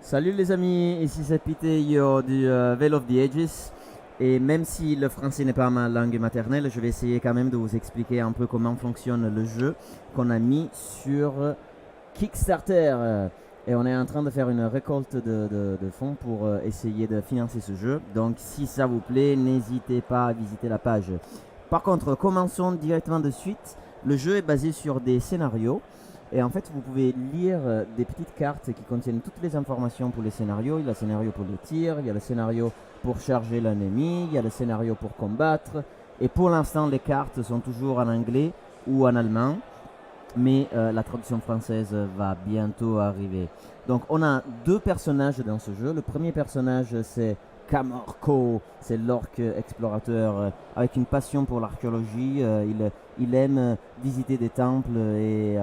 Salut les amis, ici c'est Piteio du Veil of the Ages. Et même si le français n'est pas ma langue maternelle, je vais essayer quand même de vous expliquer un peu comment fonctionne le jeu qu'on a mis sur Kickstarter. Et on est en train de faire une récolte de fonds pour essayer de financer ce jeu. Donc si ça vous plaît, n'hésitez pas à visiter la page. Par contre, commençons directement de suite. Le jeu est basé sur des scénarios. Et en fait, vous pouvez lire des petites cartes qui contiennent toutes les informations pour les scénarios. Il y a le scénario pour le tir, il y a le scénario pour charger l'ennemi, il y a le scénario pour combattre. Et pour l'instant, les cartes sont toujours en anglais ou en allemand. Mais la traduction française va bientôt arriver. Donc on a deux personnages dans ce jeu. Le premier personnage, c'est Kamorko, c'est l'orc explorateur avec une passion pour l'archéologie. Il aime visiter des temples et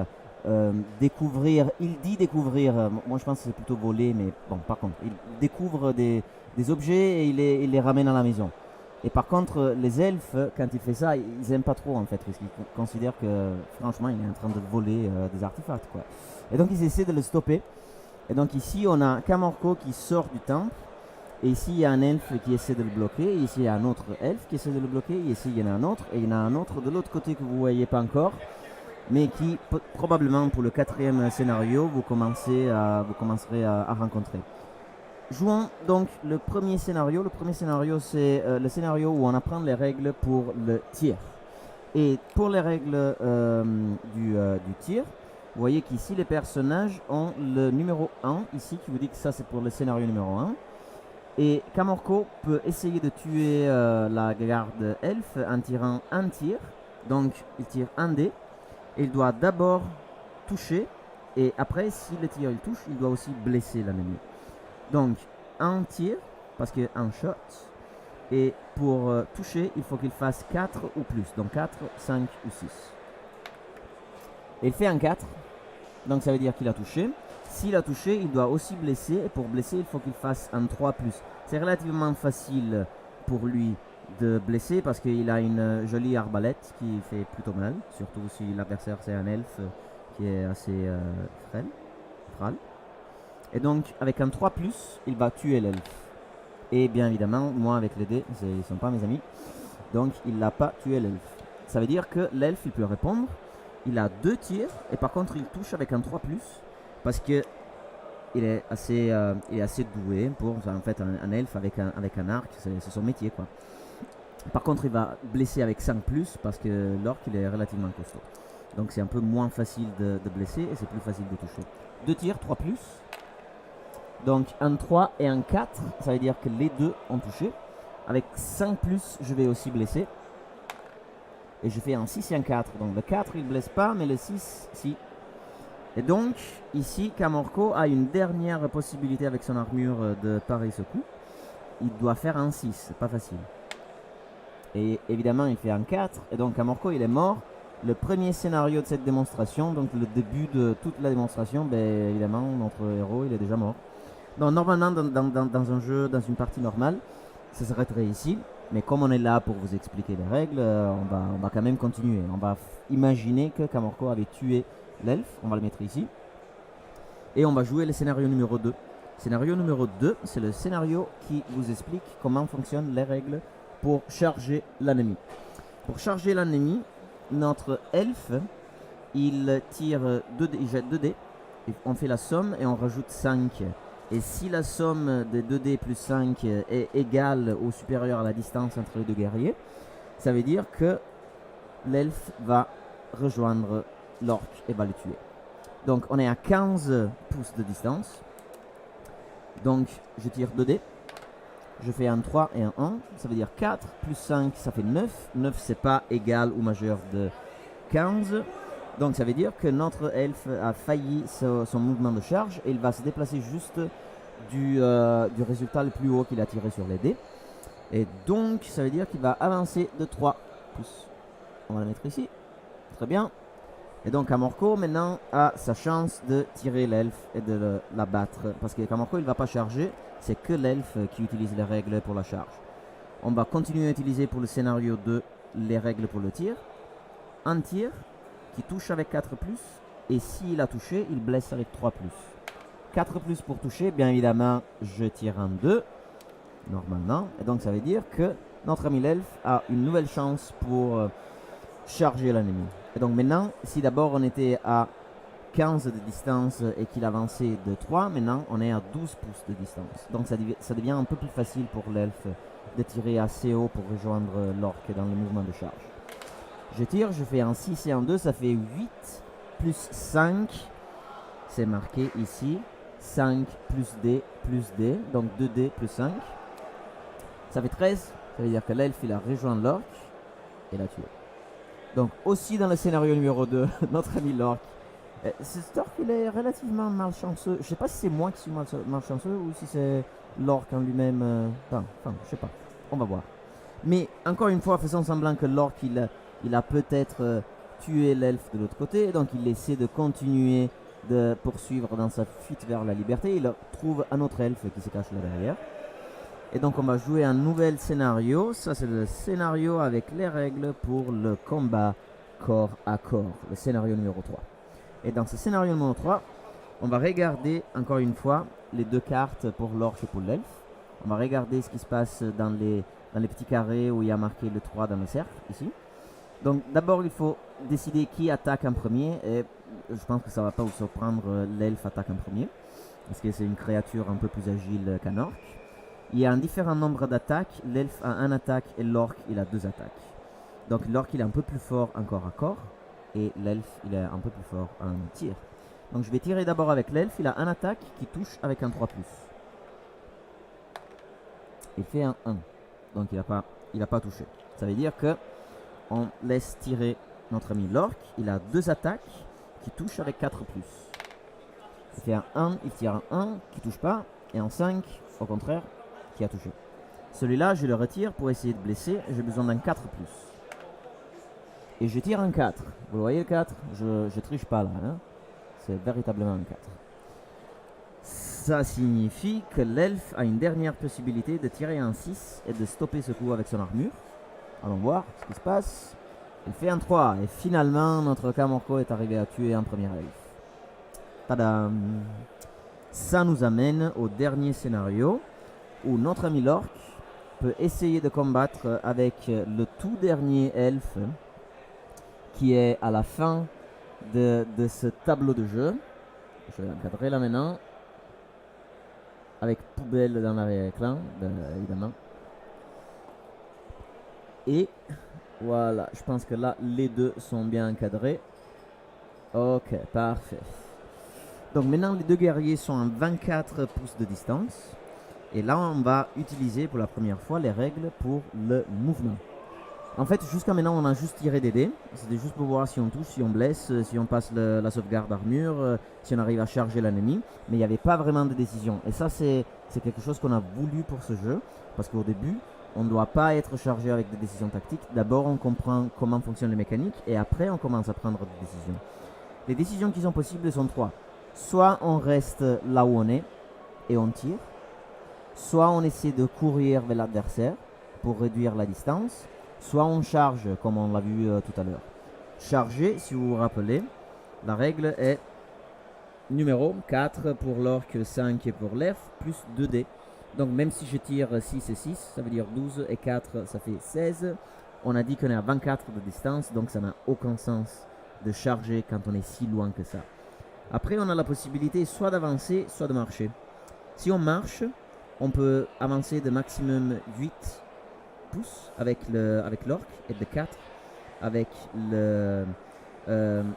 découvrir. Il dit découvrir, moi je pense que c'est plutôt voler, mais bon, par contre, il découvre des objets et il les ramène à la maison. Et par contre, les elfes, quand il fait ça, ils aiment pas trop en fait, parce qu'ils considèrent que franchement, il est en train de voler des artefacts, quoi. Et donc ils essaient de le stopper. Et donc ici, on a Kamorko qui sort du temple. Et ici, il y a un elfe qui essaie de le bloquer. Et ici, il y a un autre elfe qui essaie de le bloquer. Et ici, il y en a un autre. Et il y en a un autre de l'autre côté que vous voyez pas encore, mais qui probablement pour le quatrième scénario, vous commencerez à rencontrer. Jouons donc le premier scénario. Le premier scénario, c'est le scénario où on apprend les règles pour le tir. Et pour les règles du tir, vous voyez qu'ici les personnages ont le numéro 1, ici, qui vous dit que ça c'est pour le scénario numéro 1. Et Kamorko peut essayer de tuer la garde elfe en tirant un tir. Donc il tire un dé. Et il doit d'abord toucher. Et après, si le tir il touche, il doit aussi blesser l'ennemi. Donc un tir, parce qu'il y a un shot. Et pour toucher, il faut qu'il fasse 4 ou plus. Donc 4, 5 ou 6. Et il fait un 4. Donc ça veut dire qu'il a touché. S'il a touché, il doit aussi blesser. Et pour blesser, il faut qu'il fasse un 3 plus. C'est relativement facile pour lui de blesser parce qu'il a une jolie arbalète qui fait plutôt mal. Surtout si l'adversaire c'est un elfe qui est assez frêle. Et donc avec un 3 plus, il va tuer l'elfe. Et bien évidemment, moi avec les dés, ils ne sont pas mes amis. Donc il n'a pas tué l'elfe. Ça veut dire que l'elfe il peut répondre. Il a 2 tirs et par contre il touche avec un 3 plus. Parce que il est assez doué pour en fait un elfe avec un arc, c'est son métier quoi. Par contre il va blesser avec 5 plus parce que l'orc il est relativement costaud. Donc c'est un peu moins facile de blesser et c'est plus facile de toucher. 2 tirs, 3 plus. Donc un 3 et un 4, ça veut dire que les deux ont touché. Avec 5 plus, je vais aussi blesser. Et je fais un 6 et un 4. Donc le 4 il blesse pas, mais le 6 si. Et donc ici Kamorko a une dernière possibilité avec son armure de parer ce coup. Il doit faire un 6, c'est pas facile. Et évidemment il fait un 4. Et donc Kamorko il est mort. Le premier scénario de cette démonstration, donc le début de toute la démonstration, ben évidemment notre héros il est déjà mort. Donc normalement dans un jeu, dans une partie normale, ça s'arrêterait ici. Mais comme on est là pour vous expliquer les règles, on va quand même continuer. On va imaginer que Kamorko avait tué l'elfe, on va le mettre ici. Et on va jouer le scénario numéro 2. Scénario numéro 2, c'est le scénario qui vous explique comment fonctionnent les règles pour charger l'ennemi. Pour charger l'ennemi, notre elfe, il tire 2 dés, il jette 2 dés. On fait la somme et on rajoute 5. Et si la somme de 2D plus 5 est égale ou supérieure à la distance entre les deux guerriers, ça veut dire que l'elfe va rejoindre l'orc et va le tuer. Donc on est à 15 pouces de distance. Donc je tire 2D. Je fais un 3 et un 1. Ça veut dire 4 plus 5, ça fait 9. 9 c'est pas égal ou majeur de 15. Donc ça veut dire que notre elfe a failli son mouvement de charge et il va se déplacer juste du résultat le plus haut qu'il a tiré sur les dés. Et donc ça veut dire qu'il va avancer de 3 pouces. On va le mettre ici. Très bien. Et donc Kamorko maintenant a sa chance de tirer l'elfe et de l'abattre. Parce que Kamorko il ne va pas charger. C'est que l'elfe qui utilise les règles pour la charge. On va continuer à utiliser pour le scénario 2 les règles pour le tir. Un tir qui touche avec 4+, et s'il a touché, il blesse avec 3+. 4 plus pour toucher, bien évidemment, je tire un 2, normalement. Et donc, ça veut dire que notre ami l'elfe a une nouvelle chance pour charger l'ennemi. Et donc maintenant, si d'abord on était à 15 de distance et qu'il avançait de 3, maintenant on est à 12 pouces de distance. Donc ça devient un peu plus facile pour l'elfe de tirer assez haut pour rejoindre l'orque dans le mouvement de charge. Je tire, je fais un 6 et un 2, ça fait 8 plus 5. C'est marqué ici. 5 plus D, donc 2D plus 5. Ça fait 13, ça veut dire que l'elfe il a rejoint l'orque et l'a tué. Donc aussi dans le scénario numéro 2, notre ami l'orque. Cet orque il est relativement malchanceux. Je sais pas si c'est moi qui suis malchanceux ou si c'est l'orque en lui-même. Enfin, je sais pas. On va voir. Mais encore une fois, faisons semblant que l'orque il a peut-être tué l'elfe de l'autre côté. Donc il essaie de continuer de poursuivre dans sa fuite vers la liberté. Il trouve un autre elfe qui se cache là derrière. Et donc on va jouer un nouvel scénario. Ça c'est le scénario avec les règles pour le combat corps à corps. Le scénario numéro 3. Et dans ce scénario numéro 3, on va regarder encore une fois les deux cartes pour l'orque et pour l'elfe. On va regarder ce qui se passe dans les petits carrés où il y a marqué le 3 dans le cercle, ici. Donc d'abord il faut décider qui attaque en premier. Et je pense que ça ne va pas vous surprendre, l'elfe attaque en premier. Parce que c'est une créature un peu plus agile qu'un orque. Il y a un différent nombre d'attaques. L'elfe a 1 attaque et l'orque il a 2 attaques. Donc l'orque il est un peu plus fort en corps à corps. Et l'elfe il est un peu plus fort en tir. Donc je vais tirer d'abord avec l'elfe. Il a 1 attaque qui touche avec un 3+. Il fait un 1. Donc il a pas touché. Ça veut dire que on laisse tirer notre ami l'orque. Il a 2 attaques qui touchent avec 4+. Il fait un 1, il tire un 1 qui touche pas. Et un 5, au contraire, qui a touché. Celui-là, je le retire pour essayer de blesser. J'ai besoin d'un 4+. Et je tire un 4. Vous voyez le 4 ? Je triche pas là. Hein, c'est véritablement un 4. Ça signifie que l'elfe a une dernière possibilité de tirer un 6 et de stopper ce coup avec son armure. Allons voir ce qui se passe. Il fait un 3. Et finalement, notre Kamorko est arrivé à tuer un premier elfe. Tadam! Ça nous amène au dernier scénario où notre ami l'orque peut essayer de combattre avec le tout dernier elfe qui est à la fin de ce tableau de jeu. Je vais encadrer là maintenant. Avec poubelle dans l'arrière-écran, évidemment. Et voilà, je pense que là, les deux sont bien encadrés. Ok, parfait. Donc maintenant, les deux guerriers sont à 24 pouces de distance. Et là, on va utiliser pour la première fois les règles pour le mouvement. En fait, jusqu'à maintenant, on a juste tiré des dés. C'était juste pour voir si on touche, si on blesse, si on passe la sauvegarde d'armure, si on arrive à charger l'ennemi. Mais il n'y avait pas vraiment de décision. Et ça, c'est quelque chose qu'on a voulu pour ce jeu. Parce qu'au début, on ne doit pas être chargé avec des décisions tactiques. D'abord, on comprend comment fonctionnent les mécaniques. Et après, on commence à prendre des décisions. Les décisions qui sont possibles sont 3. Soit on reste là où on est et on tire. Soit on essaie de courir vers l'adversaire pour réduire la distance. Soit on charge, comme on l'a vu tout à l'heure. Charger, si vous vous rappelez, la règle est numéro 4 pour l'orque, 5 pour l'elfe, plus 2D. Donc même si je tire 6 et 6, ça veut dire 12 et 4, ça fait 16. On a dit qu'on est à 24 de distance, donc ça n'a aucun sens de charger quand on est si loin que ça. Après, on a la possibilité soit d'avancer, soit de marcher. Si on marche, on peut avancer de maximum 8 pouces avec l'orque et de 4 avec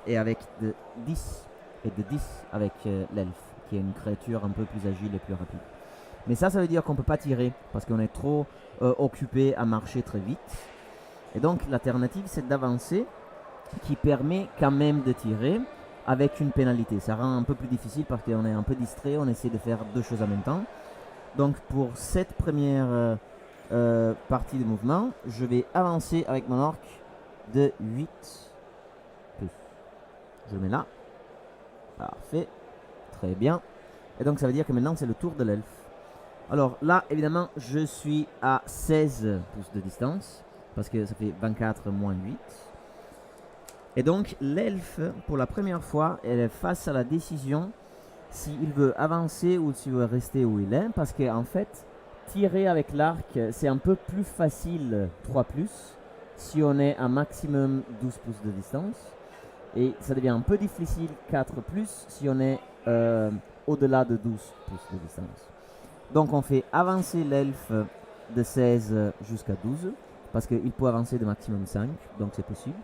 et avec de 10 et de 10 avec l'elfe qui est une créature un peu plus agile et plus rapide. Mais ça veut dire qu'on ne peut pas tirer parce qu'on est trop occupé à marcher très vite. Et donc l'alternative c'est d'avancer qui permet quand même de tirer avec une pénalité. Ça rend un peu plus difficile parce qu'on est un peu distrait, on essaie de faire deux choses en même temps. Donc pour cette première partie de mouvement, je vais avancer avec mon orque de 8 plus. Je le mets là. Parfait. Très bien. Et donc ça veut dire que maintenant c'est le tour de l'elfe. Alors là, évidemment, je suis à 16 pouces de distance parce que ça fait 24 moins 8. Et donc l'elfe, pour la première fois, elle est face à la décision s'il veut avancer ou s'il veut rester où il est, parce qu'en fait, tirer avec l'arc, c'est un peu plus facile 3+, si on est à maximum 12 pouces de distance. Et ça devient un peu difficile 4+, si on est au-delà de 12 pouces de distance. Donc on fait avancer l'elfe de 16 jusqu'à 12, parce qu'il peut avancer de maximum 5, donc c'est possible.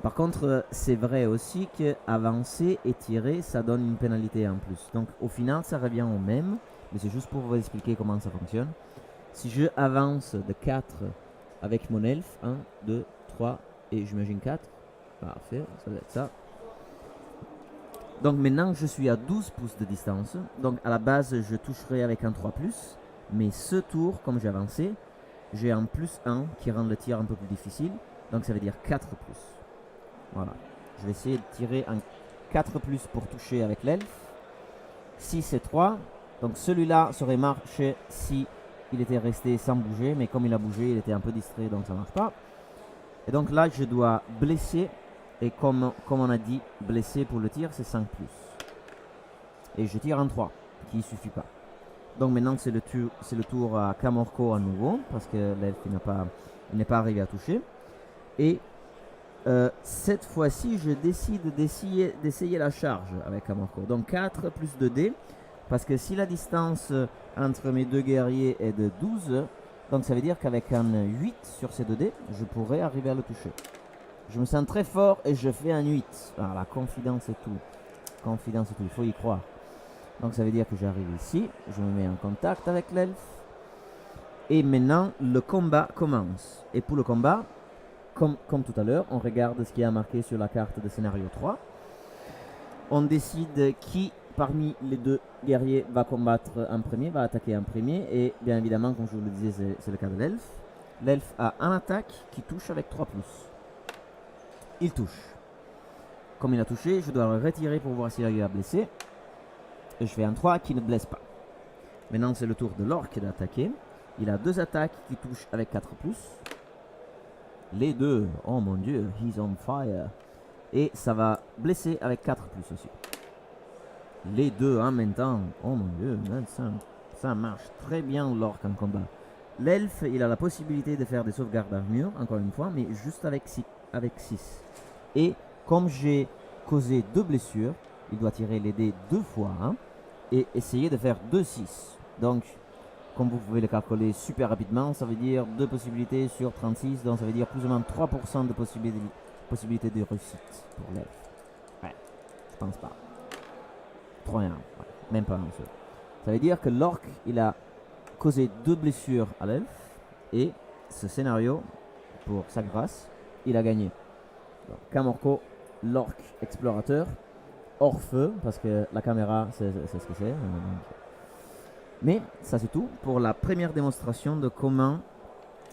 Par contre, c'est vrai aussi que avancer et tirer, ça donne une pénalité en plus. Donc au final, ça revient au même, mais c'est juste pour vous expliquer comment ça fonctionne. Si je avance de 4 avec mon elfe, 1, 2, 3 et j'imagine 4, parfait, ça doit être ça. Donc maintenant, je suis à 12 pouces de distance. Donc à la base, je toucherai avec un 3+, mais ce tour, comme j'ai avancé, j'ai un +1 qui rend le tir un peu plus difficile. Donc ça veut dire 4+. Voilà. Je vais essayer de tirer un 4+ pour toucher avec l'elfe. 6 et 3. Donc celui-là serait marché si il était resté sans bouger. Mais comme il a bougé, il était un peu distrait, donc ça ne marche pas. Et donc là, je dois blesser. Et comme on a dit, blesser pour le tir, c'est 5+. Et je tire un 3, qui ne suffit pas. Donc maintenant, c'est le tour à Kamorko à nouveau. Parce que l'elfe n'est pas arrivé à toucher. Et cette fois-ci, je décide d'essayer la charge avec Kamorko. Donc 4 plus 2 dés. Parce que si la distance entre mes deux guerriers est de 12, donc ça veut dire qu'avec un 8 sur ces 2 dés, je pourrais arriver à le toucher. Je me sens très fort et je fais un 8. Ah, la confidence et tout. Confidence et tout, il faut y croire. Donc ça veut dire que j'arrive ici, je me mets en contact avec l'elfe. Et maintenant, le combat commence. Et pour le combat, comme tout à l'heure, on regarde ce qui est marqué sur la carte de scénario 3. On décide qui parmi les deux guerriers va combattre en premier, va attaquer en premier. Et bien évidemment, comme je vous le disais, c'est le cas de l'elfe. L'elfe a un attaque qui touche avec 3+. Il touche. Comme il a touché, je dois le retirer pour voir s'il a blessé. Et je fais un 3 qui ne blesse pas. Maintenant, c'est le tour de l'orque d'attaquer. Il a 2 attaques qui touchent avec 4+. Les deux, oh mon dieu, he's on fire. Et ça va blesser avec 4+ aussi. Les deux en même temps, oh mon dieu, ça marche très bien l'orque en combat. L'elfe, il a la possibilité de faire des sauvegardes d'armure, encore une fois, mais juste avec 6. Et comme j'ai causé 2 blessures, il doit tirer les dés 2 fois et essayer de faire 2-6. Donc, comme vous pouvez le calculer super rapidement, ça veut dire 2 possibilités sur 36, donc ça veut dire plus ou moins 3% de possibilité de réussite pour l'elfe. Ouais, je pense pas. 3 et 1, ouais, même pas un seul. Ça veut dire que l'orque, il a causé 2 blessures à l'elfe, et ce scénario, pour sa grâce, il a gagné. Donc, Kamorko, l'orque explorateur, hors feu, parce que la caméra, c'est ce que c'est. Mais ça c'est tout pour la première démonstration de comment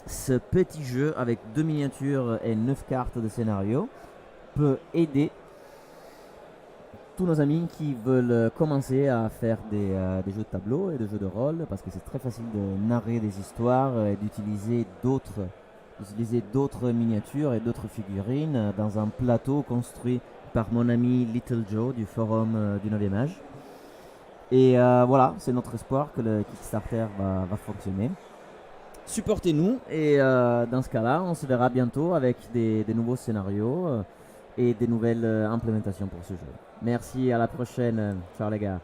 ce petit jeu avec 2 miniatures et 9 cartes de scénario peut aider tous nos amis qui veulent commencer à faire des jeux de tableau et des jeux de rôle, parce que c'est très facile de narrer des histoires et d'utiliser d'autres miniatures et d'autres figurines dans un plateau construit par mon ami Little Joe du forum du 9e âge. Et voilà, c'est notre espoir que le Kickstarter va fonctionner. Supportez-nous et dans ce cas-là, on se verra bientôt avec des nouveaux scénarios et des nouvelles implémentations pour ce jeu. Merci, à la prochaine. Ciao les gars.